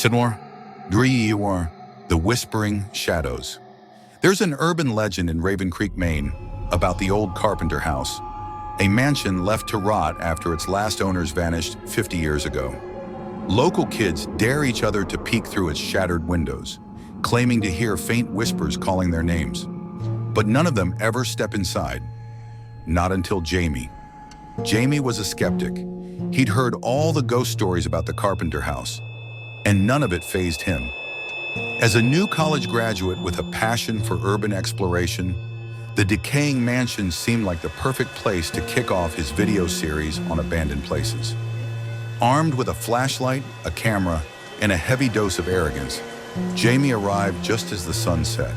Senor, Grior, the Whispering Shadows. There's an urban legend in Raven Creek, Maine, about the old Carpenter house, a mansion left to rot after its last owners vanished 50 years ago. Local kids dare each other to peek through its shattered windows, claiming to hear faint whispers calling their names. But none of them ever step inside. Not until Jamie. Jamie was a skeptic. He'd heard all the ghost stories about the Carpenter house, and none of it fazed him. As a new college graduate with a passion for urban exploration, the decaying mansion seemed like the perfect place to kick off his video series on abandoned places. Armed with a flashlight, a camera, and a heavy dose of arrogance, Jamie arrived just as the sun set,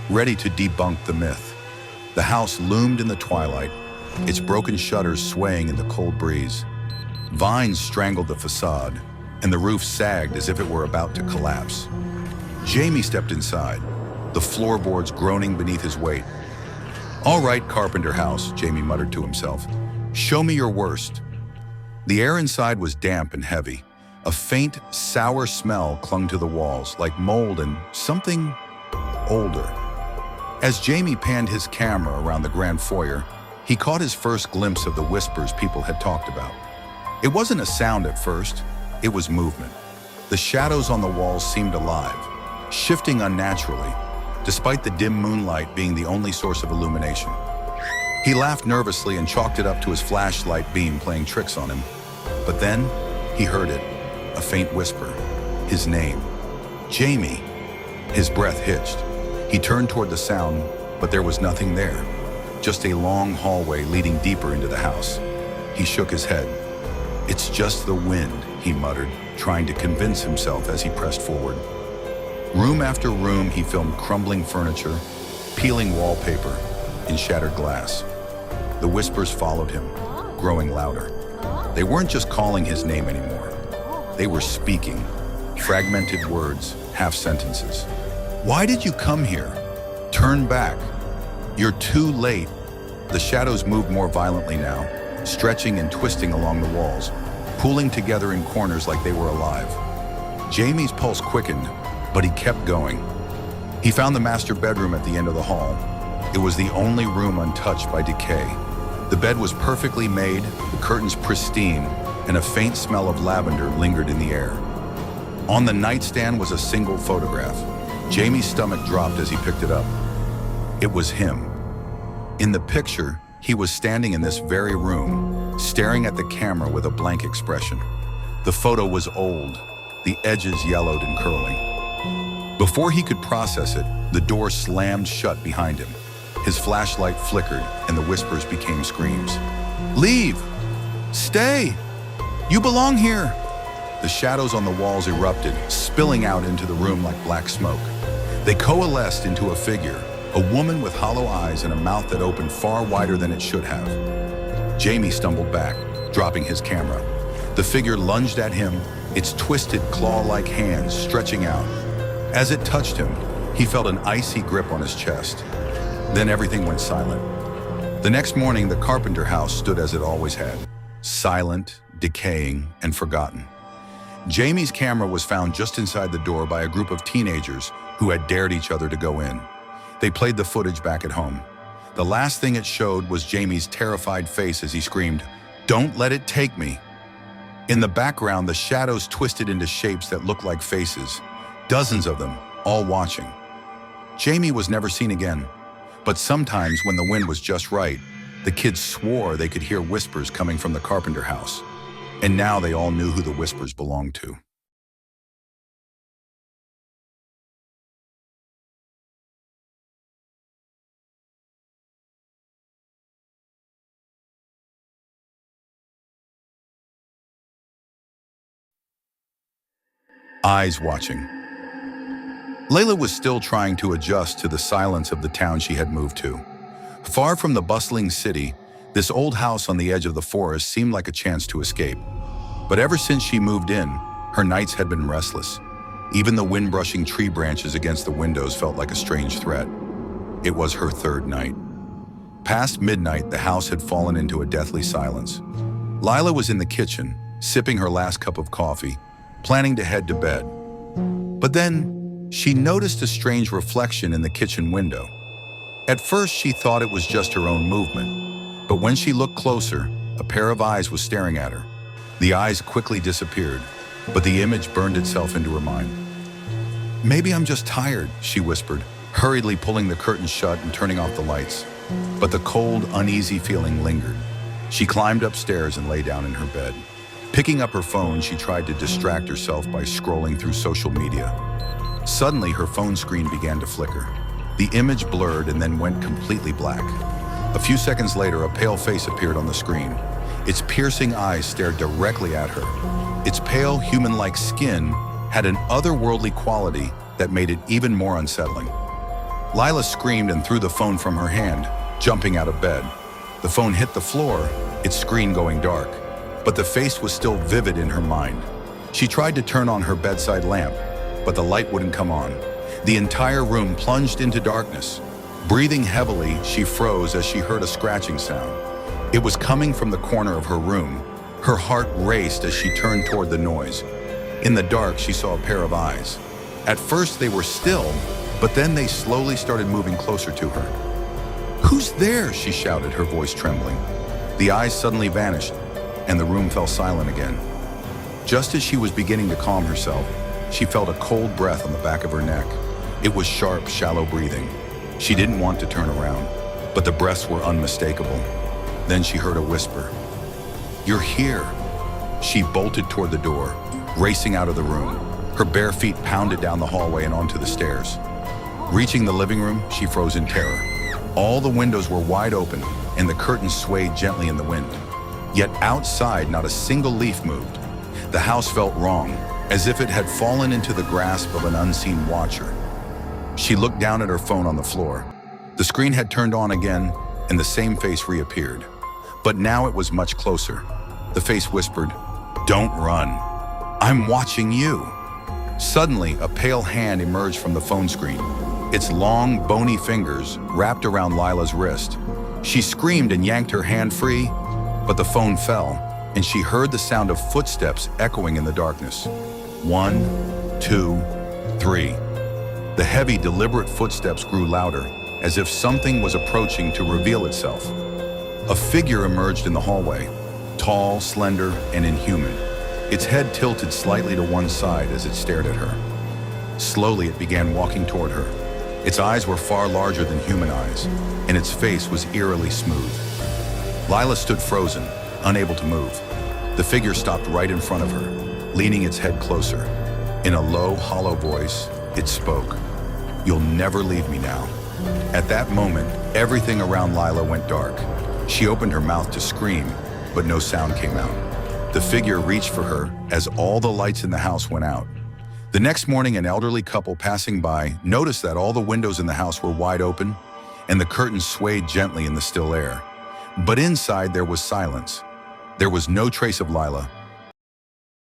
ready to debunk the myth. The house loomed in the twilight, its broken shutters swaying in the cold breeze. Vines strangled the facade, and the roof sagged as if it were about to collapse. Jamie stepped inside, the floorboards groaning beneath his weight. "All right, Carpenter house," Jamie muttered to himself. "Show me your worst." The air inside was damp and heavy. A faint, sour smell clung to the walls, like mold and something older. As Jamie panned his camera around the grand foyer, he caught his first glimpse of the whispers people had talked about. It wasn't a sound at first, it was movement. The shadows on the walls seemed alive, shifting unnaturally, despite the dim moonlight being the only source of illumination. He laughed nervously and chalked it up to his flashlight beam playing tricks on him. But then, he heard it, a faint whisper, his name, Jamie. His breath hitched. He turned toward the sound, but there was nothing there, just a long hallway leading deeper into the house. He shook his head. "It's just the wind," he muttered, trying to convince himself as he pressed forward. Room after room, he filmed crumbling furniture, peeling wallpaper, and shattered glass. The whispers followed him, growing louder. They weren't just calling his name anymore. They were speaking, fragmented words, half sentences. "Why did you come here? Turn back. You're too late." The shadows moved more violently now, stretching and twisting along the walls, pooling together in corners like they were alive. Jamie's pulse quickened, but he kept going. He found the master bedroom at the end of the hall. It was the only room untouched by decay. The bed was perfectly made, the curtains pristine, and a faint smell of lavender lingered in the air. On the nightstand was a single photograph. Jamie's stomach dropped as he picked it up. It was him. In the picture, he was standing in this very room, staring at the camera with a blank expression. The photo was old, the edges yellowed and curling. Before he could process it, the door slammed shut behind him. His flashlight flickered, and the whispers became screams. "Leave! Stay! You belong here!" The shadows on the walls erupted, spilling out into the room like black smoke. They coalesced into a figure, a woman with hollow eyes and a mouth that opened far wider than it should have. Jamie stumbled back, dropping his camera. The figure lunged at him, its twisted claw-like hands stretching out. As it touched him, he felt an icy grip on his chest. Then everything went silent. The next morning, the Carpenter house stood as it always had, silent, decaying, and forgotten. Jamie's camera was found just inside the door by a group of teenagers who had dared each other to go in. They played the footage back at home. The last thing it showed was Jamie's terrified face as he screamed, "Don't let it take me!" In the background, the shadows twisted into shapes that looked like faces, dozens of them, all watching. Jamie was never seen again. But sometimes, when the wind was just right, the kids swore they could hear whispers coming from the Carpenter house. And now they all knew who the whispers belonged to. Eyes watching. Layla was still trying to adjust to the silence of the town she had moved to. Far from the bustling city, this old house on the edge of the forest seemed like a chance to escape. But ever since she moved in, her nights had been restless. Even the wind-brushing tree branches against the windows felt like a strange threat. It was her third night. Past midnight, the house had fallen into a deathly silence. Lila was in the kitchen, sipping her last cup of coffee, planning to head to bed, But then, she noticed a strange reflection in the kitchen window. At first, she thought it was just her own movement, but when she looked closer, a pair of eyes was staring at her. The eyes quickly disappeared, but the image burned itself into her mind. "Maybe I'm just tired," she whispered, hurriedly pulling the curtains shut and turning off the lights. But the cold, uneasy feeling lingered. She climbed upstairs and lay down in her bed. Picking up her phone, she tried to distract herself by scrolling through social media. Suddenly, her phone screen began to flicker. The image blurred and then went completely black. A few seconds later, a pale face appeared on the screen. Its piercing eyes stared directly at her. Its pale, human-like skin had an otherworldly quality that made it even more unsettling. Lila screamed and threw the phone from her hand, jumping out of bed. The phone hit the floor, its screen going dark, but the face was still vivid in her mind. She tried to turn on her bedside lamp, but the light wouldn't come on. The entire room plunged into darkness. Breathing heavily, she froze as she heard a scratching sound. It was coming from the corner of her room. Her heart raced as she turned toward the noise. In the dark, she saw a pair of eyes. At first, they were still, but then they slowly started moving closer to her. "Who's there?" she shouted, her voice trembling. The eyes suddenly vanished, and the room fell silent again. Just as she was beginning to calm herself, she felt a cold breath on the back of her neck. It was sharp, shallow breathing. She didn't want to turn around, but the breaths were unmistakable. Then she heard a whisper. "You're here." She bolted toward the door, racing out of the room. Her bare feet pounded down the hallway and onto the stairs. Reaching the living room, she froze in terror. All the windows were wide open, and the curtains swayed gently in the wind. Yet outside, not a single leaf moved. The house felt wrong, as if it had fallen into the grasp of an unseen watcher. She looked down at her phone on the floor. The screen had turned on again, and the same face reappeared. But now it was much closer. The face whispered, "Don't run. I'm watching you." Suddenly, a pale hand emerged from the phone screen. Its long, bony fingers wrapped around Lila's wrist. She screamed and yanked her hand free, but the phone fell, and she heard the sound of footsteps echoing in the darkness. 1, 2, 3. The heavy, deliberate footsteps grew louder, as if something was approaching to reveal itself. A figure emerged in the hallway, tall, slender, and inhuman. Its head tilted slightly to one side as it stared at her. Slowly, it began walking toward her. Its eyes were far larger than human eyes, and its face was eerily smooth. Lila stood frozen, unable to move. The figure stopped right in front of her, leaning its head closer. In a low, hollow voice, it spoke. "You'll never leave me now." At that moment, everything around Lila went dark. She opened her mouth to scream, but no sound came out. The figure reached for her as all the lights in the house went out. The next morning, an elderly couple passing by noticed that all the windows in the house were wide open and the curtains swayed gently in the still air. But inside there was silence. There was no trace of Lila,